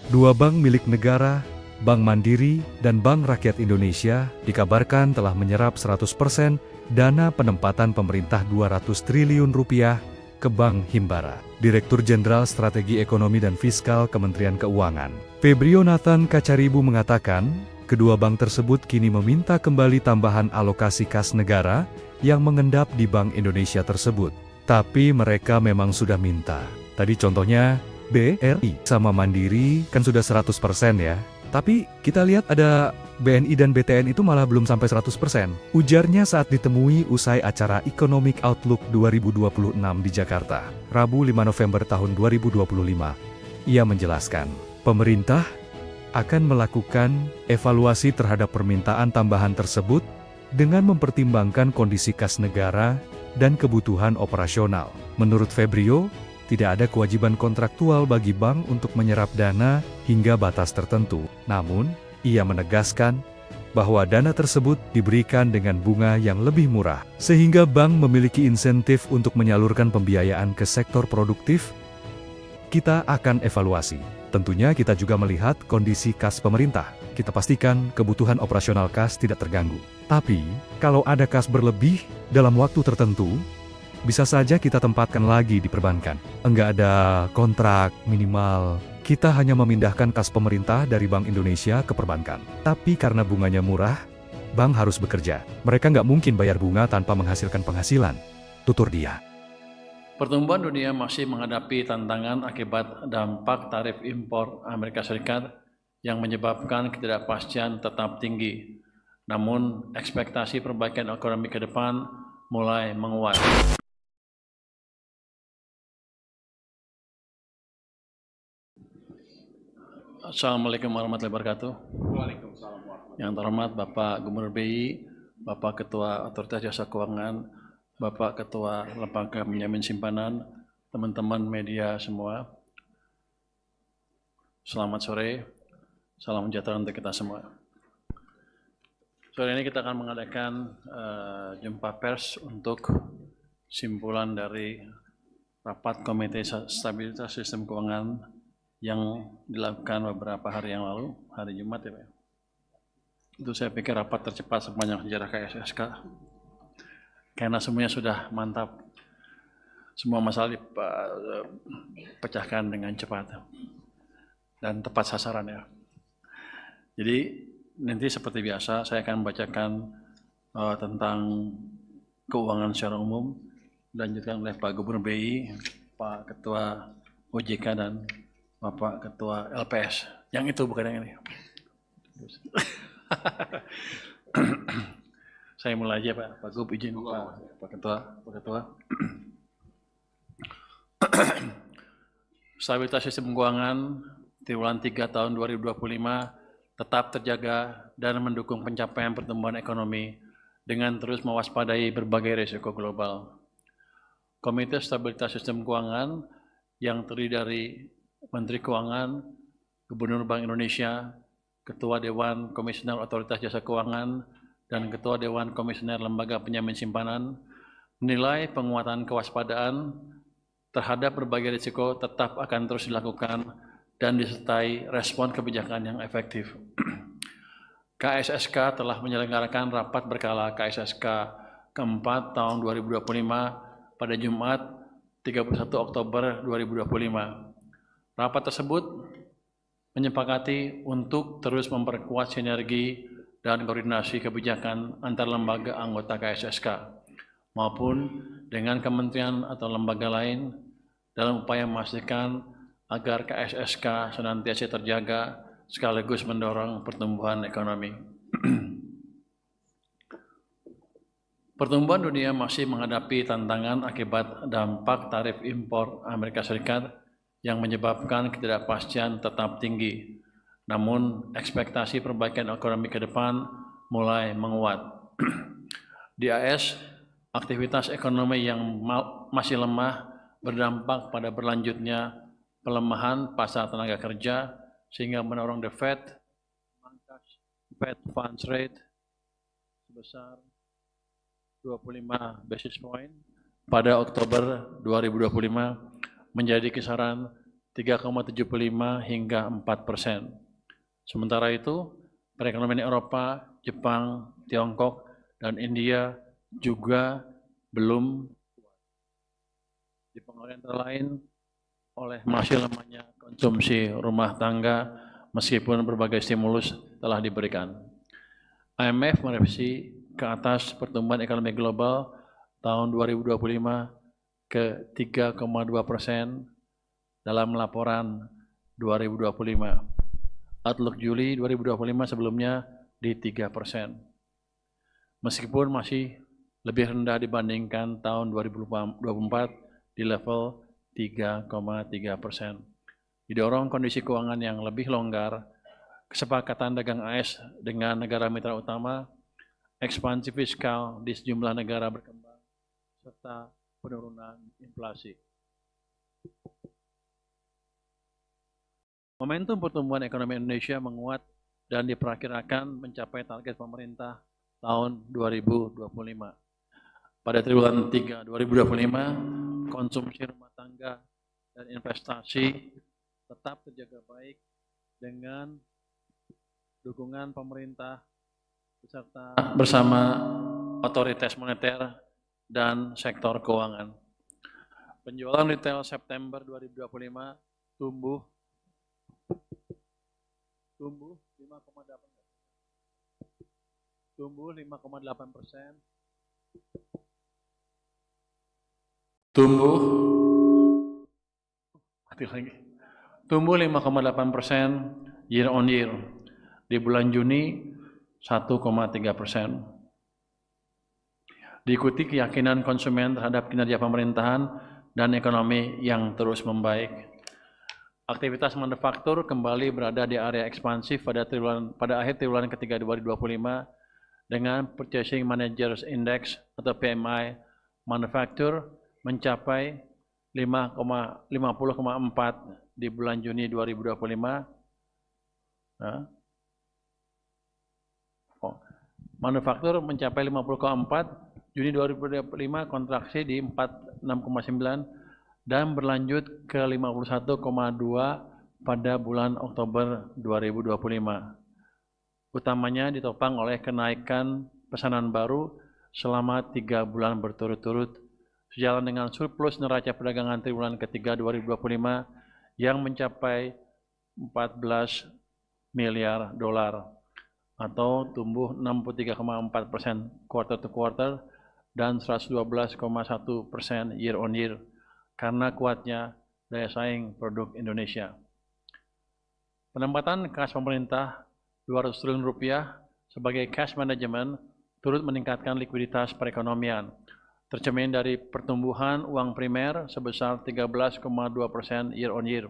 Dua bank milik negara, Bank Mandiri dan Bank Rakyat Indonesia, dikabarkan telah menyerap 100% dana penempatan pemerintah Rp200 triliun ke Bank Himbara. Direktur Jenderal Strategi Ekonomi dan Fiskal Kementerian Keuangan, Febrio Nathan Kacaribu mengatakan, kedua bank tersebut kini meminta kembali tambahan alokasi kas negara yang mengendap di Bank Indonesia tersebut. Tapi mereka memang sudah minta. Tadi contohnya, BRI sama Mandiri kan sudah 100% ya. Tapi kita lihat ada BNI dan BTN itu malah belum sampai 100%. Ujarnya saat ditemui usai acara Economic Outlook 2026 di Jakarta, Rabu 5 November tahun 2025. Ia menjelaskan, pemerintah akan melakukan evaluasi terhadap permintaan tambahan tersebut dengan mempertimbangkan kondisi kas negara dan kebutuhan operasional. Menurut Febrio, tidak ada kewajiban kontraktual bagi bank untuk menyerap dana hingga batas tertentu. Namun, ia menegaskan bahwa dana tersebut diberikan dengan bunga yang lebih murah, sehingga bank memiliki insentif untuk menyalurkan pembiayaan ke sektor produktif. Kita akan evaluasi. Tentunya kita juga melihat kondisi kas pemerintah. Kita pastikan kebutuhan operasional kas tidak terganggu. Tapi, kalau ada kas berlebih dalam waktu tertentu, bisa saja kita tempatkan lagi di perbankan. Enggak ada kontrak minimal. Kita hanya memindahkan kas pemerintah dari Bank Indonesia ke perbankan. Tapi karena bunganya murah, bank harus bekerja. Mereka nggak mungkin bayar bunga tanpa menghasilkan penghasilan, tutur dia. Pertumbuhan dunia masih menghadapi tantangan akibat dampak tarif impor Amerika Serikat yang menyebabkan ketidakpastian tetap tinggi. Namun, ekspektasi perbaikan ekonomi ke depan mulai menguat. Assalamualaikum warahmatullahi wabarakatuh. Waalaikumsalam warahmatullahi Yang terhormat Bapak Gubernur BI, Bapak Ketua Otoritas Jasa Keuangan, Bapak Ketua Lembaga Penjamin Simpanan, teman-teman media semua. Selamat sore, salam sejahtera untuk kita semua. Sore ini kita akan mengadakan jumpa pers untuk simpulan dari rapat Komite Stabilitas Sistem Keuangan yang dilakukan beberapa hari yang lalu, hari Jumat ya Pak. Itu saya pikir rapat tercepat sepanjang sejarah KSSK. Karena semuanya sudah mantap. Semua masalah dipecahkan dengan cepat dan tepat sasaran ya. Jadi nanti seperti biasa saya akan membacakan tentang keuangan secara umum, dilanjutkan oleh Pak Gubernur BI, Pak Ketua OJK dan Bapak Ketua LPS. Yang itu bukan yang ini. Saya mulai aja Pak Gub, izin Pak Ketua. Stabilitas sistem keuangan triwulan 3 tahun 2025 tetap terjaga dan mendukung pencapaian pertumbuhan ekonomi dengan terus mewaspadai berbagai risiko global. Komite Stabilitas Sistem Keuangan yang terdiri dari Menteri Keuangan, Gubernur Bank Indonesia, Ketua Dewan Komisioner Otoritas Jasa Keuangan, dan Ketua Dewan Komisioner Lembaga Penjamin Simpanan menilai penguatan kewaspadaan terhadap berbagai risiko tetap akan terus dilakukan dan disertai respon kebijakan yang efektif. KSSK telah menyelenggarakan rapat berkala KSSK keempat tahun 2025 pada Jumat 31 Oktober 2025. Rapat tersebut menyepakati untuk terus memperkuat sinergi dan koordinasi kebijakan antar lembaga anggota KSSK maupun dengan kementerian atau lembaga lain dalam upaya memastikan agar KSSK senantiasa terjaga sekaligus mendorong pertumbuhan ekonomi. Pertumbuhan dunia masih menghadapi tantangan akibat dampak tarif impor Amerika Serikat yang menyebabkan ketidakpastian tetap tinggi. Namun, ekspektasi perbaikan ekonomi ke depan mulai menguat. Di AS, aktivitas ekonomi yang masih lemah berdampak pada berlanjutnya pelemahan pasar tenaga kerja sehingga mendorong the Fed memangkas Fed funds rate sebesar 25 basis point pada Oktober 2025 menjadi kisaran 3,75 hingga 4%. Sementara itu, perekonomian Eropa, Jepang, Tiongkok, dan India juga belum dipengaruhi antara lain oleh masih lemahnya konsumsi rumah tangga meskipun berbagai stimulus telah diberikan. IMF merevisi ke atas pertumbuhan ekonomi global tahun 2025 ke 3,2% dalam laporan 2025. Outlook Juli 2025 sebelumnya di 3%. Meskipun masih lebih rendah dibandingkan tahun 2024 di level 3,3%. Didorong kondisi keuangan yang lebih longgar, kesepakatan dagang AS dengan negara mitra utama, ekspansi fiskal di sejumlah negara berkembang, serta penurunan inflasi. Momentum pertumbuhan ekonomi Indonesia menguat dan diperkirakan mencapai target pemerintah tahun 2025. Pada triwulan 3 2025, konsumsi rumah tangga dan investasi tetap terjaga baik dengan dukungan pemerintah bersama otoritas moneter dan sektor keuangan. Penjualan retail September 2025 tumbuh 5,8%. Tumbuh 5,8% year on year. Di bulan Juni 1,3%. Diikuti keyakinan konsumen terhadap kinerja pemerintahan dan ekonomi yang terus membaik. Aktivitas manufaktur kembali berada di area ekspansif pada akhir triwulan ketiga 2025 dengan Purchasing Managers Index atau PMI manufaktur mencapai 50,4 di bulan Juni 2025. Manufaktur mencapai 50,4, Juni 2025 kontraksi di 46,9 dan berlanjut ke 51,2 pada bulan Oktober 2025. Utamanya ditopang oleh kenaikan pesanan baru selama 3 bulan berturut-turut, sejalan dengan surplus neraca perdagangan triwulan ketiga 2025 yang mencapai 14 miliar dolar atau tumbuh 63,4% quarter to quarter dan 112,1% year on year karena kuatnya daya saing produk Indonesia. Penempatan kas pemerintah 200 triliun rupiah sebagai cash management turut meningkatkan likuiditas perekonomian, tercermin dari pertumbuhan uang primer sebesar 13,2% year on year.